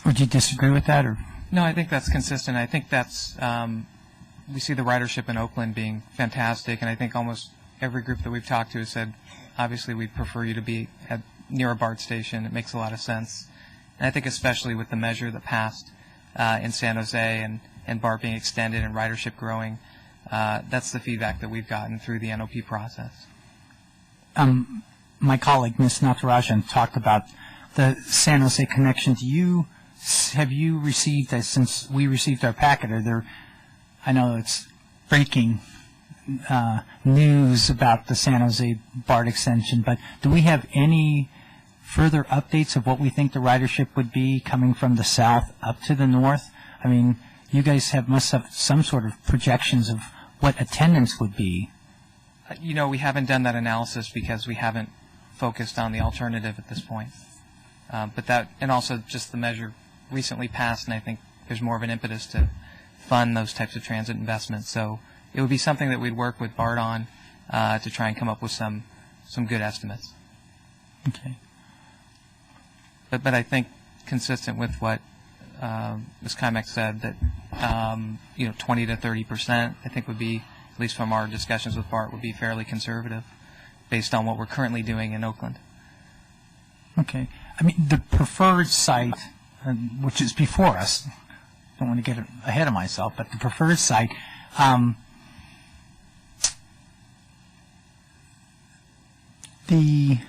Would you disagree with that, or? No, I think that's consistent. I think that's we see the ridership in Oakland being fantastic, and I think almost every group that we've talked to has said, obviously, we'd prefer you to be near a BART station. It makes a lot of sense. And I think especially with the measure that passed in San Jose and BART being extended and ridership growing, that's the feedback that we've gotten through the NOP process. My colleague, Ms. Natarajan, talked about the San Jose connection. Have you received, since we received our packet, I know it's breaking news about the San Jose BART extension, but do we have any further updates of what we think the ridership would be coming from the south up to the north? I mean, you guys must have some sort of projections of what attendance would be. We haven't done that analysis because we haven't focused on the alternative at this point. But that, and also just the measure recently passed, and I think there's more of an impetus to fund those types of transit investments. So it would be something that we'd work with BART on to try and come up with some good estimates. Okay. But I think consistent with what Ms. Kymek said, that 20 to 30%, I think would be, at least from our discussions with BART, would be fairly conservative based on what we're currently doing in Oakland. Okay. I mean, the preferred site, which is before us, don't want to get ahead of myself, but the preferred site, the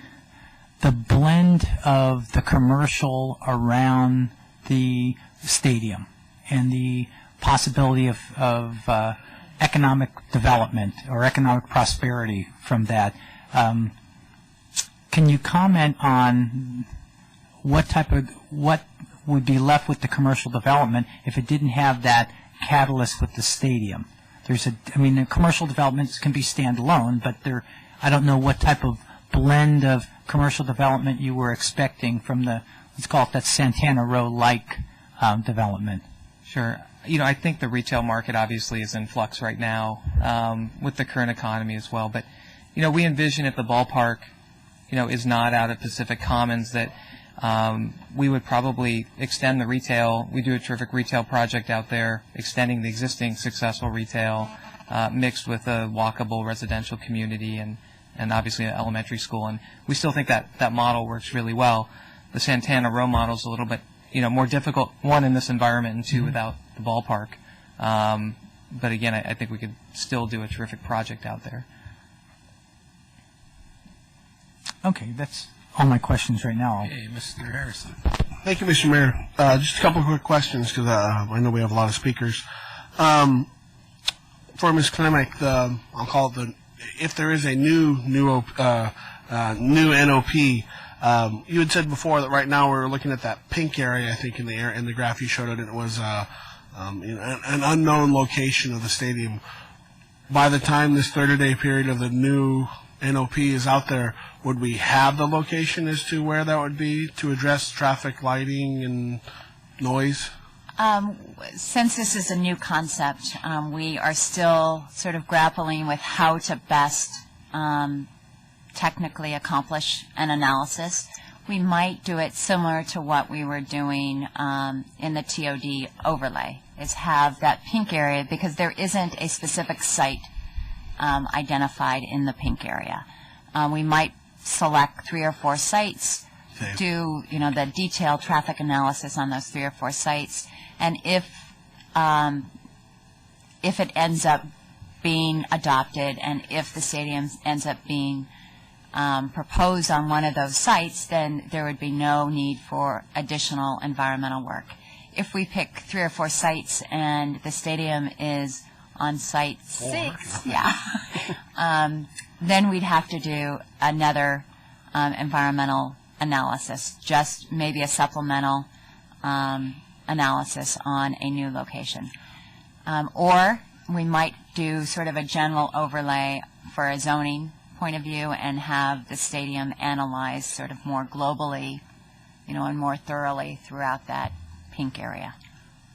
blend of the commercial around the stadium and the possibility of economic development or economic prosperity from that. Can you comment on what would be left with the commercial development if it didn't have that catalyst with the stadium? The commercial developments can be standalone, but I don't know what type of blend of commercial development you were expecting from let's call it that Santana Row-like development. Sure. I think the retail market obviously is in flux right now with the current economy as well. But, we envision if the ballpark, is not out of Pacific Commons, that we would probably extend the retail. We do a terrific retail project out there, extending the existing successful retail mixed with a walkable residential community and obviously an elementary school. And we still think that model works really well. The Santana Row model is a little bit, more difficult, one, in this environment, and two, without the ballpark. But again, I think we could still do a terrific project out there. Okay, that's all my questions right now. Okay, Mr. Harrison. Thank you, Mr. Mayor. Just a couple of quick questions, because I know we have a lot of speakers. For Ms. Klimek, I'll call it if there is a new NOP, you had said before that right now we're looking at that pink area, I think, in the graph you showed it, and it was an unknown location of the stadium. By the time this 30-day period of the new NOP is out there, would we have the location as to where that would be to address traffic, lighting, and noise? Since this is a new concept, we are still sort of grappling with how to best technically accomplish an analysis. We might do it similar to what we were doing in the TOD overlay, is have that pink area, because there isn't a specific site identified in the pink area. We might select 3 or 4 sites, do the detailed traffic analysis on those 3 or 4 sites, and if it ends up being adopted, and if the stadium ends up being proposed on one of those sites, then there would be no need for additional environmental work. If we pick 3 or 4 sites and the stadium is on site 6, then we'd have to do another environmental analysis, just maybe a supplemental analysis on a new location. Or we might do sort of a general overlay for a zoning point of view and have the stadium analyzed sort of more globally, and more thoroughly throughout that pink area.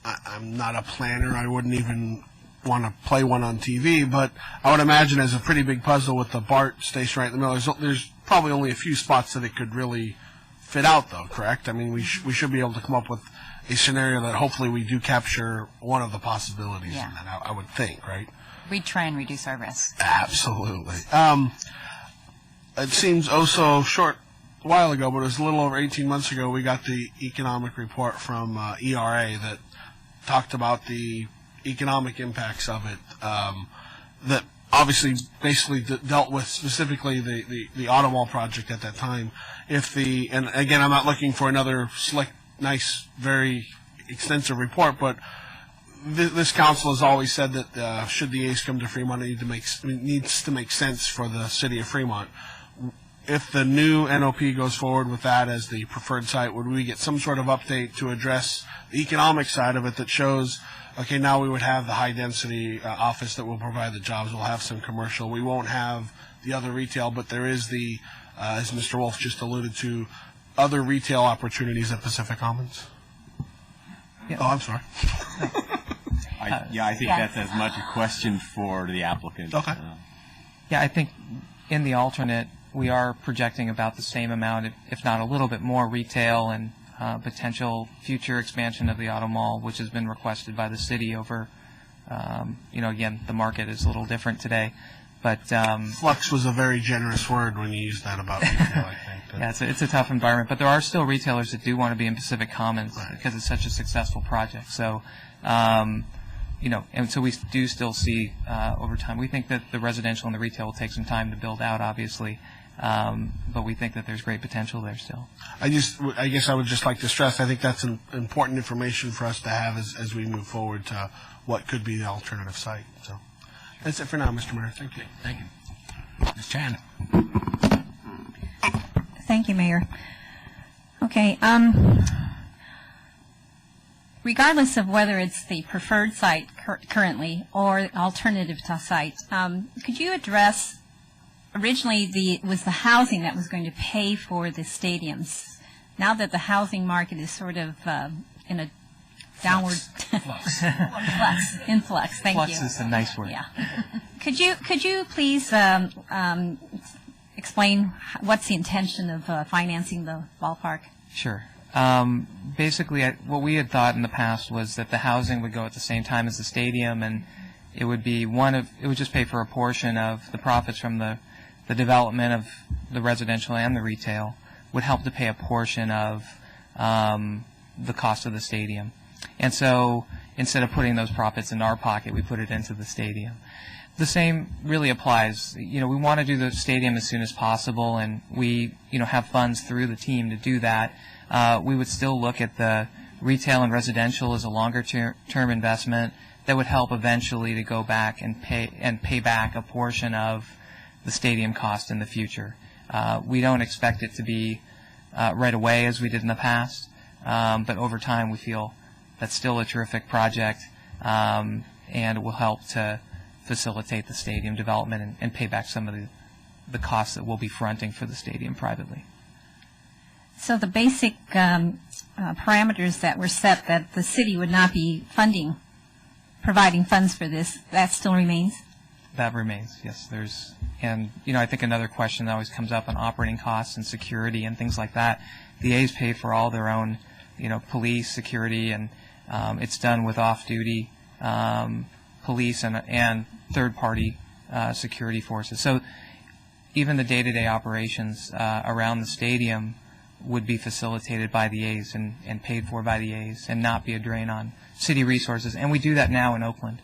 I'm not a planner. I wouldn't even want to play one on TV, but I would imagine as a pretty big puzzle with the BART station right in the middle, there's probably only a few spots that it could really fit out, though, correct? I mean, we should be able to come up with a scenario that hopefully we do capture one of the possibilities Yeah. in that, I would think, right? We try and reduce our risk. Absolutely. It seems so short a while ago, but it was a little over 18 months ago, we got the economic report from ERA that talked about the economic impacts of it, that obviously basically dealt with specifically the auto mall project at that time. And again, I'm not looking for another slick, nice, very extensive report, but this council has always said that should the A's come to Fremont, it needs to make sense for the city of Fremont. If the new NOP goes forward with that as the preferred site, would we get some sort of update to address the economic side of it that shows, okay, now we would have the high-density office that will provide the jobs. We'll have some commercial. We won't have the other retail, but there is the, as Mr. Wolf just alluded to, other retail opportunities at Pacific Commons. Yeah. Oh, I'm sorry. I think that's as much a question for the applicant. Okay. Yeah, I think in the alternate, we are projecting about the same amount, if not a little bit more, retail and potential future expansion of the auto mall, which has been requested by the city over, again, the market is a little different today. But Flux was a very generous word when you used that about retail, I think. yeah, it's a tough environment. But there are still retailers that do want to be in Pacific Commons because it's such a successful project. So, and so we do still see over time. We think that the residential and the retail will take some time to build out, obviously. But we think that there's great potential there still. I guess I would just like to stress, I think that's important information for us to have as we move forward to what could be the alternative site. So that's it for now, Mr. Mayor. Thank you. Thank you. Ms. Chan. Thank you, Mayor. Okay. Regardless of whether it's the preferred site currently or alternative site, could you address, originally it was the housing that was going to pay for the stadiums. Now that the housing market is sort of in a downward influx. Thank you. Flux is a nice word. Yeah. Could you please explain what's the intention of financing the ballpark? Sure. Basically, what we had thought in the past was that the housing would go at the same time as the stadium, and it would be it would just pay for a portion of the profits from the development of the residential and the retail would help to pay a portion of the cost of the stadium. And so instead of putting those profits in our pocket, we put it into the stadium. The same really applies. We want to do the stadium as soon as possible, and we, have funds through the team to do that. We would still look at the retail and residential as a longer-term investment that would help eventually to go back and pay back a portion of the stadium cost in the future. We don't expect it to be right away as we did in the past, but over time we feel that's still a terrific project, and it will help to facilitate the stadium development and pay back some of the costs that we'll be fronting for the stadium privately. So the basic parameters that were set that the city would not be providing funds for this, that still remains? That remains, yes. I think another question that always comes up on operating costs and security and things like that. The A's pay for all their own, police, security, and it's done with off-duty police and third-party security forces. So even the day-to-day operations around the stadium would be facilitated by the A's and paid for by the A's and not be a drain on city resources. And we do that now in Oakland.